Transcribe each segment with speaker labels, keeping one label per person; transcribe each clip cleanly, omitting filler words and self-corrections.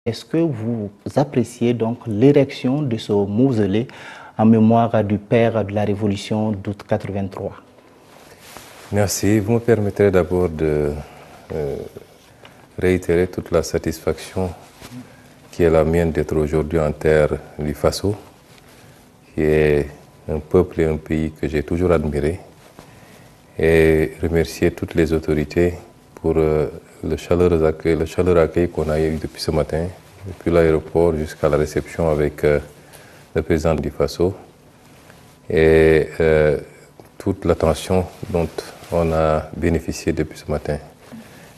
Speaker 1: Est-ce que vous appréciez donc l'érection de ce mausolée en mémoire du père de la Révolution d'août 83?
Speaker 2: Merci. Vous me permettrez d'abord de réitérer toute la satisfaction qui est la mienne d'être aujourd'hui en terre du Faso, qui est un peuple et un pays que j'ai toujours admiré, et remercier toutes les autorités pour le chaleureux accueil qu'on a eu depuis ce matin, depuis l'aéroport jusqu'à la réception avec le président du Faso, et toute l'attention dont on a bénéficié depuis ce matin.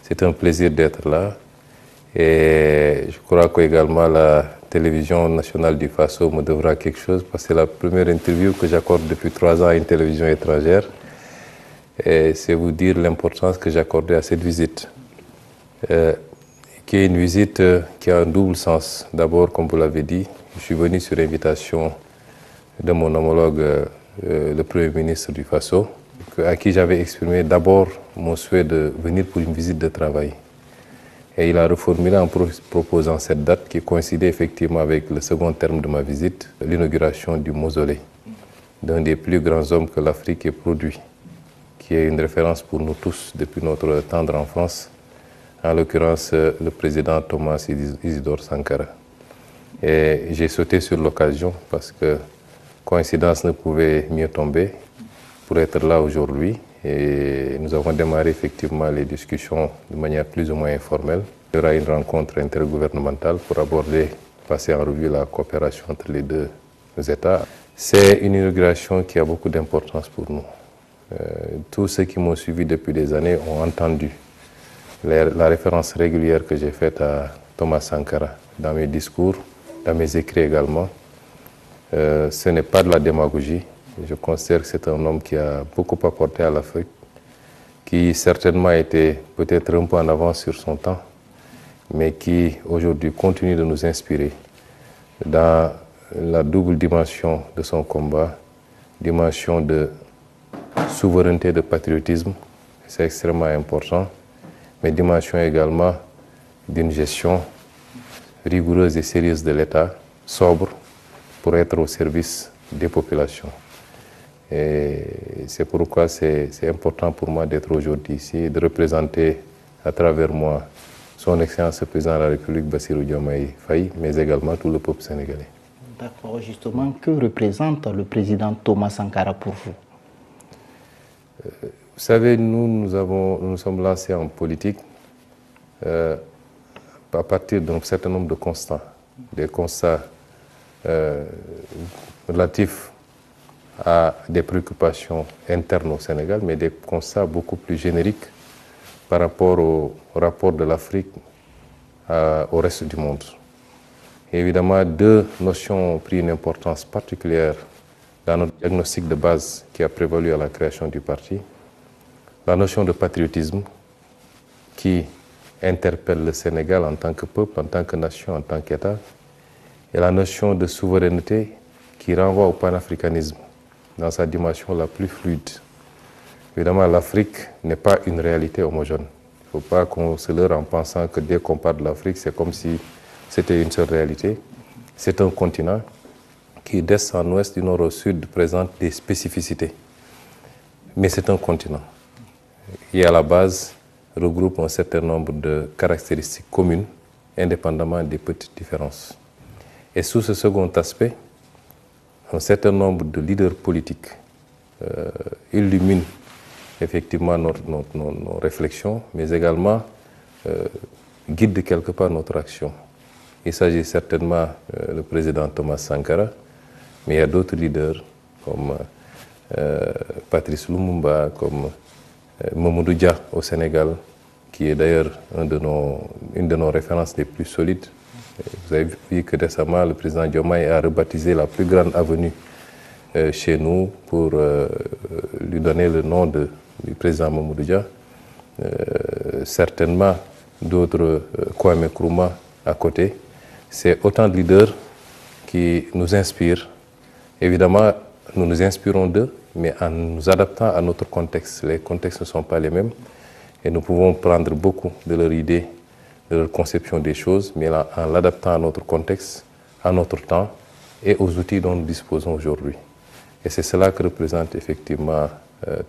Speaker 2: C'est un plaisir d'être là, et je crois qu'également la télévision nationale du Faso me devra quelque chose, parce que c'est la première interview que j'accorde depuis 3 ans à une télévision étrangère. Et c'est vous dire l'importance que j'accordais à cette visite, qui est une visite qui a un double sens. D'abord, comme vous l'avez dit, je suis venu sur invitation de mon homologue, le Premier ministre du Faso, à qui j'avais exprimé d'abord mon souhait de venir pour une visite de travail. Et il a reformulé en proposant cette date qui coïncidait effectivement avec le second terme de ma visite, l'inauguration du mausolée d'un des plus grands hommes que l'Afrique ait produit, qui est une référence pour nous tous depuis notre tendre enfance, en l'occurrence le président Thomas Isidore Sankara. Et j'ai sauté sur l'occasion parce que coïncidence ne pouvait mieux tomber pour être là aujourd'hui. Et nous avons démarré effectivement les discussions de manière plus ou moins informelle. Il y aura une rencontre intergouvernementale pour aborder, passer en revue la coopération entre les deux États. C'est une inauguration qui a beaucoup d'importance pour nous. Tous ceux qui m'ont suivi depuis des années ont entendu la référence régulière que j'ai faite à Thomas Sankara dans mes discours, dans mes écrits également. Ce n'est pas de la démagogie. Je considère que c'est un homme qui a beaucoup apporté à l'Afrique, qui certainement était peut-être un peu en avance sur son temps, mais qui aujourd'hui continue de nous inspirer dans la double dimension de son combat, dimension de souveraineté, de patriotisme, c'est extrêmement important, mais dimension également d'une gestion rigoureuse et sérieuse de l'État, sobre, pour être au service des populations. Et c'est pourquoi c'est important pour moi d'être aujourd'hui ici et de représenter à travers moi son Excellence le Président de la République, Bassirou Diomaye Faye, mais également tout le peuple sénégalais.
Speaker 1: D'accord, justement, que représente le président Thomas Sankara pour vous?
Speaker 2: Vous savez, nous nous sommes lancés en politique à partir d'un certain nombre de constats, des constats relatifs à des préoccupations internes au Sénégal, mais des constats beaucoup plus génériques par rapport au rapport de l'Afrique au reste du monde. Et évidemment, deux notions ont pris une importance particulière dans notre diagnostic de base qui a prévalu à la création du parti. La notion de patriotisme qui interpelle le Sénégal en tant que peuple, en tant que nation, en tant qu'État, et la notion de souveraineté qui renvoie au panafricanisme dans sa dimension la plus fluide. Évidemment, l'Afrique n'est pas une réalité homogène. Il ne faut pas qu'on se leurre en pensant que dès qu'on parle de l'Afrique, c'est comme si c'était une seule réalité. C'est un continent qui, d'est en ouest, du nord au sud, présente des spécificités. Mais c'est un continent qui, à la base, regroupe un certain nombre de caractéristiques communes, indépendamment des petites différences. Et sous ce second aspect, un certain nombre de leaders politiques illuminent effectivement nos réflexions, mais également guident quelque part notre action. Il s'agit certainement du président Thomas Sankara, mais il y a d'autres leaders comme Patrice Lumumba, comme Mamadou Dia au Sénégal, qui est d'ailleurs une de nos références les plus solides. Vous avez vu que récemment, le président Diomaye a rebaptisé la plus grande avenue chez nous pour lui donner le nom du président Mamadou Dia. Certainement d'autres, Kwame Nkrumah à côté. C'est autant de leaders qui nous inspirent. Évidemment, nous nous inspirons d'eux, mais en nous adaptant à notre contexte. Les contextes ne sont pas les mêmes et nous pouvons prendre beaucoup de leurs idées, de leur conception des choses, mais en l'adaptant à notre contexte, à notre temps et aux outils dont nous disposons aujourd'hui. Et c'est cela que représente effectivement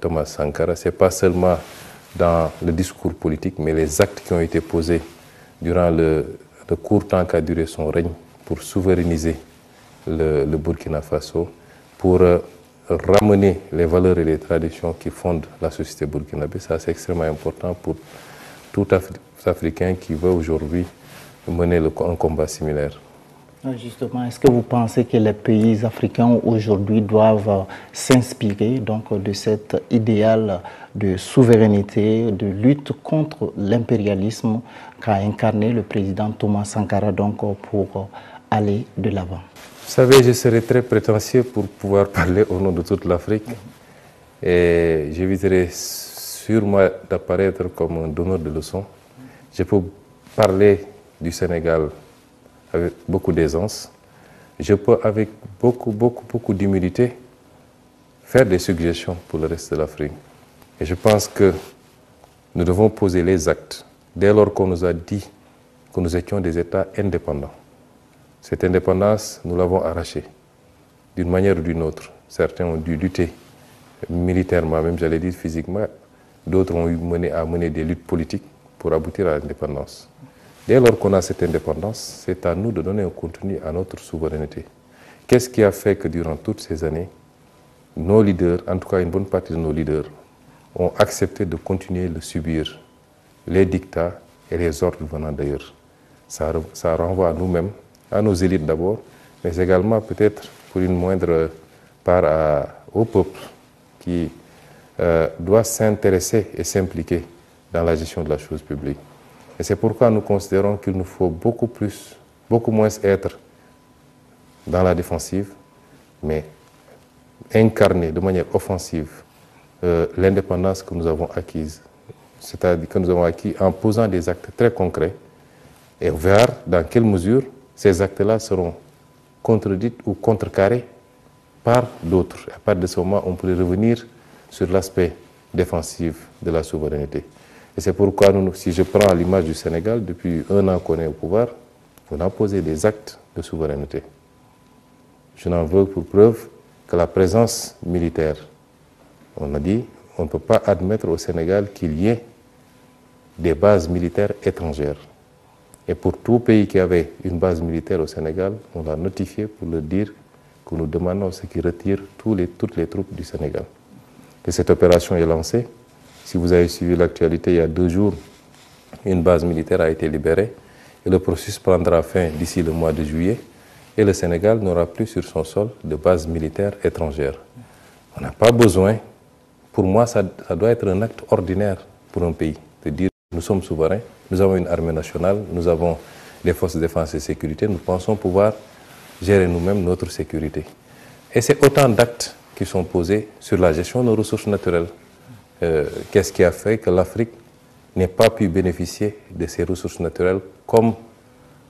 Speaker 2: Thomas Sankara. Ce n'est pas seulement dans le discours politique, mais les actes qui ont été posés durant le court temps qu'a duré son règne pour souverainiser le Burkina Faso, pour ramener les valeurs et les traditions qui fondent la société burkinabé. Ça, c'est extrêmement important pour tout Africain qui veut aujourd'hui mener un combat similaire.
Speaker 1: Justement, est-ce que vous pensez que les pays africains aujourd'hui doivent s'inspirer donc de cet idéal de souveraineté, de lutte contre l'impérialisme qu'a incarné le président Thomas Sankara donc pour aller de l'avant?
Speaker 2: Vous savez, je serais très prétentieux pour pouvoir parler au nom de toute l'Afrique et j'éviterai sûrement d'apparaître comme un donneur de leçons. Je peux parler du Sénégal avec beaucoup d'aisance. Je peux, avec beaucoup d'humilité, faire des suggestions pour le reste de l'Afrique. Et je pense que nous devons poser les actes dès lors qu'on nous a dit que nous étions des États indépendants. Cette indépendance, nous l'avons arrachée d'une manière ou d'une autre. Certains ont dû lutter militairement, même j'allais dire physiquement. D'autres ont eu à mener des luttes politiques pour aboutir à l'indépendance. Dès lors qu'on a cette indépendance, c'est à nous de donner un contenu à notre souveraineté. Qu'est-ce qui a fait que durant toutes ces années, nos leaders, en tout cas une bonne partie de nos leaders, ont accepté de continuer de subir les dictats et les ordres venant d'ailleurs? Ça renvoie à nous-mêmes, à nos élites d'abord, mais également peut-être pour une moindre part au peuple qui doit s'intéresser et s'impliquer dans la gestion de la chose publique. Et c'est pourquoi nous considérons qu'il nous faut beaucoup moins être dans la défensive, mais incarner de manière offensive l'indépendance que nous avons acquise, c'est-à-dire que nous avons acquis en posant des actes très concrets et voir dans quelle mesure ces actes-là seront contredits ou contrecarrés par d'autres. À partir de ce moment, on pourrait revenir sur l'aspect défensif de la souveraineté. Et c'est pourquoi, si je prends l'image du Sénégal, depuis 1 an qu'on est au pouvoir, on a posé des actes de souveraineté. Je n'en veux pour preuve que la présence militaire. On a dit, on ne peut pas admettre au Sénégal qu'il y ait des bases militaires étrangères. Et pour tout pays qui avait une base militaire au Sénégal, on l'a notifié pour leur dire que nous demandons à ceux qui retirent toutes les troupes du Sénégal. Et cette opération est lancée. Si vous avez suivi l'actualité, il y a 2 jours, une base militaire a été libérée et le processus prendra fin d'ici le mois de juillet et le Sénégal n'aura plus sur son sol de base militaire étrangère. On n'a pas besoin, pour moi ça doit être un acte ordinaire pour un pays, de dire nous sommes souverains, nous avons une armée nationale, nous avons des forces de défense et de sécurité, nous pensons pouvoir gérer nous-mêmes notre sécurité. Et c'est autant d'actes qui sont posés sur la gestion de nos ressources naturelles. Qu'est-ce qui a fait que l'Afrique n'ait pas pu bénéficier de ces ressources naturelles comme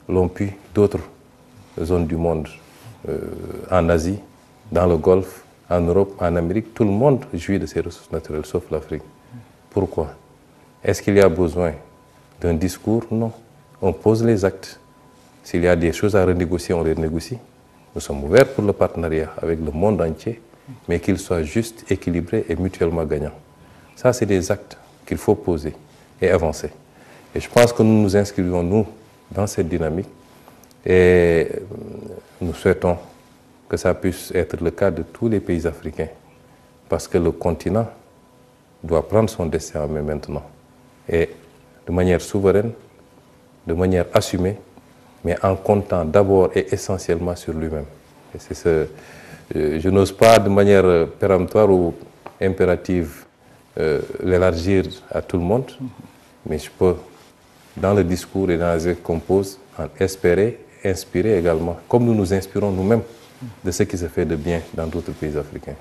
Speaker 2: l'ont pu d'autres zones du monde, en Asie, dans le Golfe, en Europe, en Amérique, tout le monde jouit de ces ressources naturelles, sauf l'Afrique. Pourquoi? Est-ce qu'il y a besoin d'un discours? Non. On pose les actes. S'il y a des choses à renégocier, on les négocie. Nous sommes ouverts pour le partenariat avec le monde entier, mais qu'il soit juste, équilibré et mutuellement gagnant. Ça, c'est des actes qu'il faut poser et avancer. Et je pense que nous nous inscrivons, nous, dans cette dynamique et nous souhaitons que ça puisse être le cas de tous les pays africains parce que le continent doit prendre son destin en main maintenant et de manière souveraine, de manière assumée, mais en comptant d'abord et essentiellement sur lui-même. Je n'ose pas de manière péremptoire ou impérative l'élargir à tout le monde, mais je peux, dans le discours et dans les actes qu'on pose, en espérer, inspirer également, comme nous nous inspirons nous-mêmes de ce qui se fait de bien dans d'autres pays africains.